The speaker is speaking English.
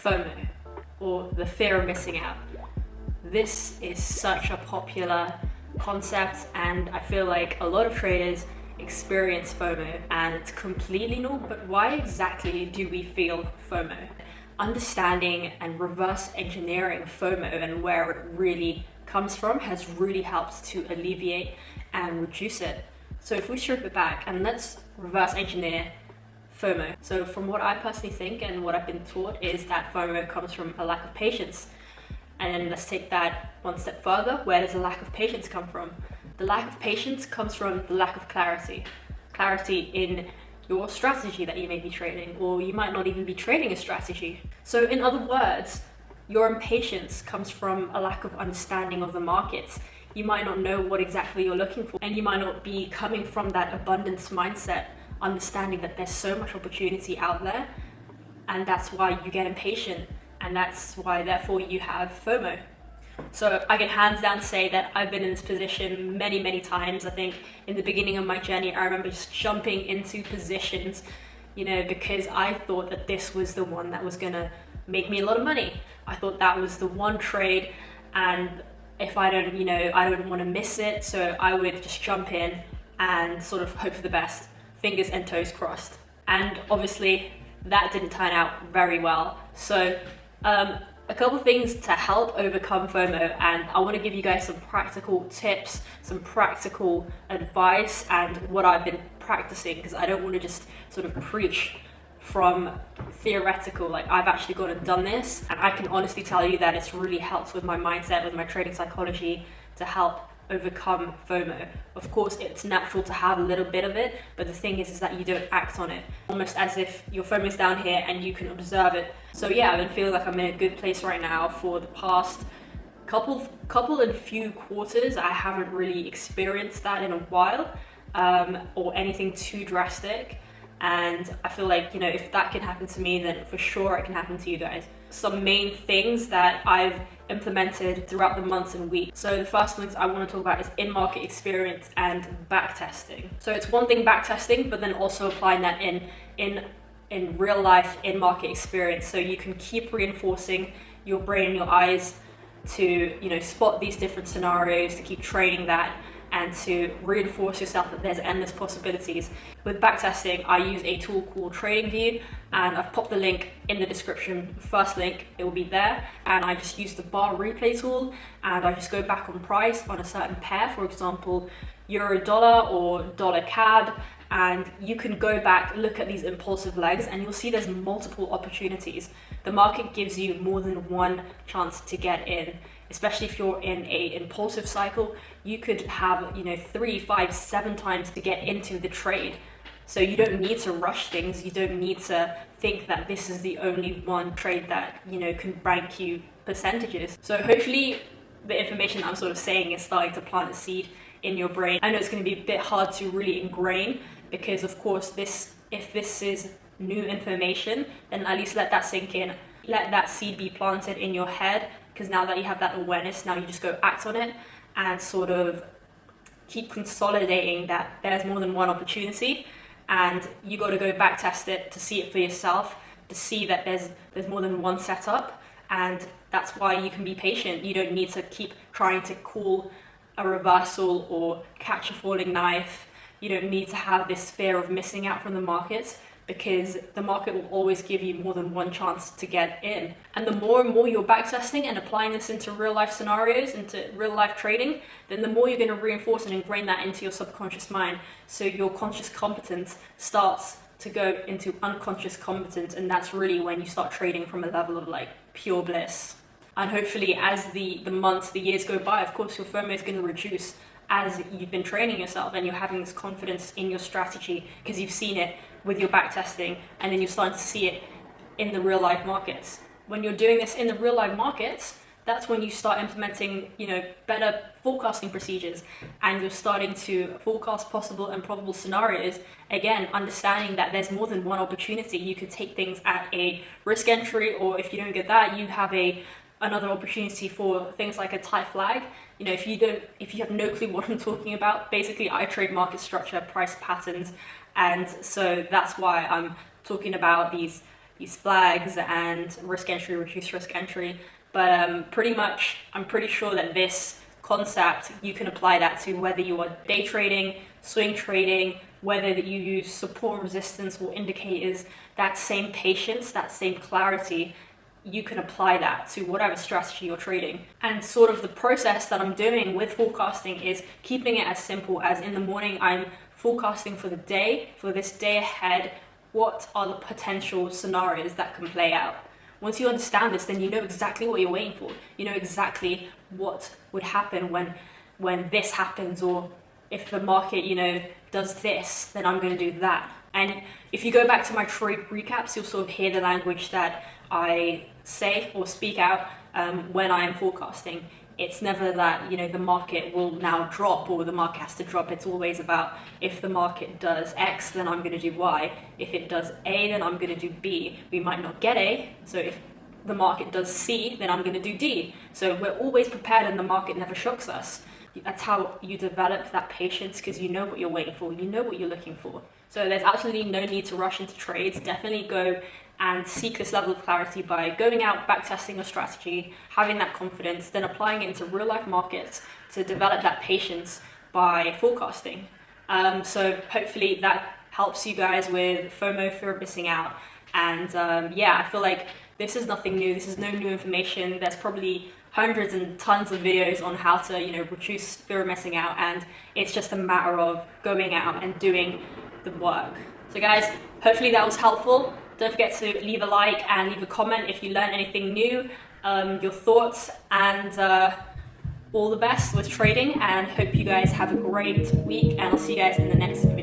FOMO, or the fear of missing out. This is such a popular concept, and I feel like a lot of traders experience FOMO, and it's completely normal. But why exactly do we feel FOMO? Understanding and reverse engineering FOMO and where it really comes from has really helped to alleviate and reduce it. So if we strip it back and let's reverse engineer FOMO. So from what I personally think and what I've been taught is that FOMO comes from a lack of patience. And then let's take that one step further. Where does the lack of patience come from? The lack of patience comes from the lack of clarity. Clarity in your strategy that you may be trading, or you might not even be trading a strategy. So in other words, your impatience comes from a lack of understanding of the markets. You might not know what exactly you're looking for, and you might not be coming from that abundance mindset, understanding that there's so much opportunity out there, and that's why you get impatient, and that's why therefore you have FOMO. So I can hands down say that I've been in this position many times. I think in the beginning of my journey, I remember just jumping into positions, because I thought that this was the one that was gonna make me a lot of money. I thought that was the one trade, and if I don't want to miss it, so I would just jump in and sort of hope for the best, fingers and toes crossed. And obviously that didn't turn out very well. So a couple of things to help overcome FOMO, and I want to give you guys some practical tips, some practical advice, and what I've been practicing, because I don't want to just sort of preach from theoretical. Like, I've actually gone and done this, and I can honestly tell you that it's really helped with my mindset, with my trading psychology, to help overcome FOMO. Of course, it's natural to have a little bit of it, but the thing is that you don't act on it, almost as if your FOMO is down here and you can observe it. So yeah, I've been feeling like I'm in a good place right now. For the past couple and few quarters, I haven't really experienced that in a while, or anything too drastic. And I feel like, if that can happen to me, then for sure it can happen to you guys. Some main things that I've implemented throughout the months and weeks. So the first things I want to talk about is in-market experience and backtesting. So it's one thing backtesting, but then also applying that in real life in-market experience. So you can keep reinforcing your brain and your eyes to, spot these different scenarios, to keep training that, and to reinforce yourself that there's endless possibilities. With backtesting, I use a tool called TradingView, and I've popped the link in the description. First link, it will be there. And I just use the bar replay tool, and I just go back on price on a certain pair, for example, euro dollar or dollar CAD, and you can go back, look at these impulsive legs, and you'll see there's multiple opportunities. The market gives you more than one chance to get in. Especially if you're in a impulsive cycle, you could have 3, 5, 7 times to get into the trade. So you don't need to rush things. You don't need to think that this is the only one trade that can rank you percentages. So hopefully the information I'm sort of saying is starting to plant a seed in your brain. I know it's going to be a bit hard to really ingrain, because of course if this is new information, then at least let that sink in. Let that seed be planted in your head, because now that you have that awareness, now you just go act on it and sort of keep consolidating that there's more than one opportunity, and you got to go back test it to see it for yourself, to see that there's more than one setup. And that's why you can be patient. You don't need to keep trying to call a reversal or catch a falling knife. You don't need to have this fear of missing out from the markets, because the market will always give you more than one chance to get in. And the more and more you're backtesting and applying this into real life scenarios, into real life trading, then the more you're going to reinforce and ingrain that into your subconscious mind. So your conscious competence starts to go into unconscious competence, and that's really when you start trading from a level of like pure bliss. And hopefully as the months, the years go by, of course your FOMO is going to reduce as you've been training yourself and you're having this confidence in your strategy, because you've seen it with your backtesting, and then you're starting to see it in the real life markets. When you're doing this in the real life markets, that's when you start implementing, better forecasting procedures, and you're starting to forecast possible and probable scenarios. Again, understanding that there's more than one opportunity. You could take things at a risk entry, or if you don't get that, you have another opportunity for things like a tight flag. If you have no clue what I'm talking about, basically I trade market structure, price patterns, and so that's why I'm talking about these these flags and risk entry, reduced risk entry. But pretty much, I'm pretty sure that this concept, you can apply that to whether you are day trading, swing trading, whether that you use support and resistance or indicators, that same patience, that same clarity, you can apply that to whatever strategy you're trading. And sort of the process that I'm doing with forecasting is keeping it as simple as in the morning, I'm forecasting for the day, for this day ahead, what are the potential scenarios that can play out. Once you understand this, then you know exactly what you're waiting for. You know exactly what would happen when this happens, or if the market, does this, then I'm going to do that. And if you go back to my trade recaps, you'll sort of hear the language that I say or speak out when I am forecasting. It's never that, the market will now drop or the market has to drop. It's always about if the market does X, then I'm going to do Y. If it does A, then I'm going to do B. We might not get A. So if the market does C, then I'm going to do D. So we're always prepared and the market never shocks us. That's how you develop that patience, because you know what you're waiting for. You know what you're looking for. So there's absolutely no need to rush into trades. Definitely go and seek this level of clarity by going out, backtesting your strategy, having that confidence, then applying it into real life markets to develop that patience by forecasting. So hopefully that helps you guys with FOMO, fear of missing out. And I feel like this is nothing new. This is no new information. There's probably hundreds and tons of videos on how to, reduce fear of missing out. And it's just a matter of going out and doing the work. So guys, hopefully that was helpful. Don't forget to leave a like and leave a comment if you learned anything new, your thoughts, and all the best with trading, and hope you guys have a great week, and I'll see you guys in the next video.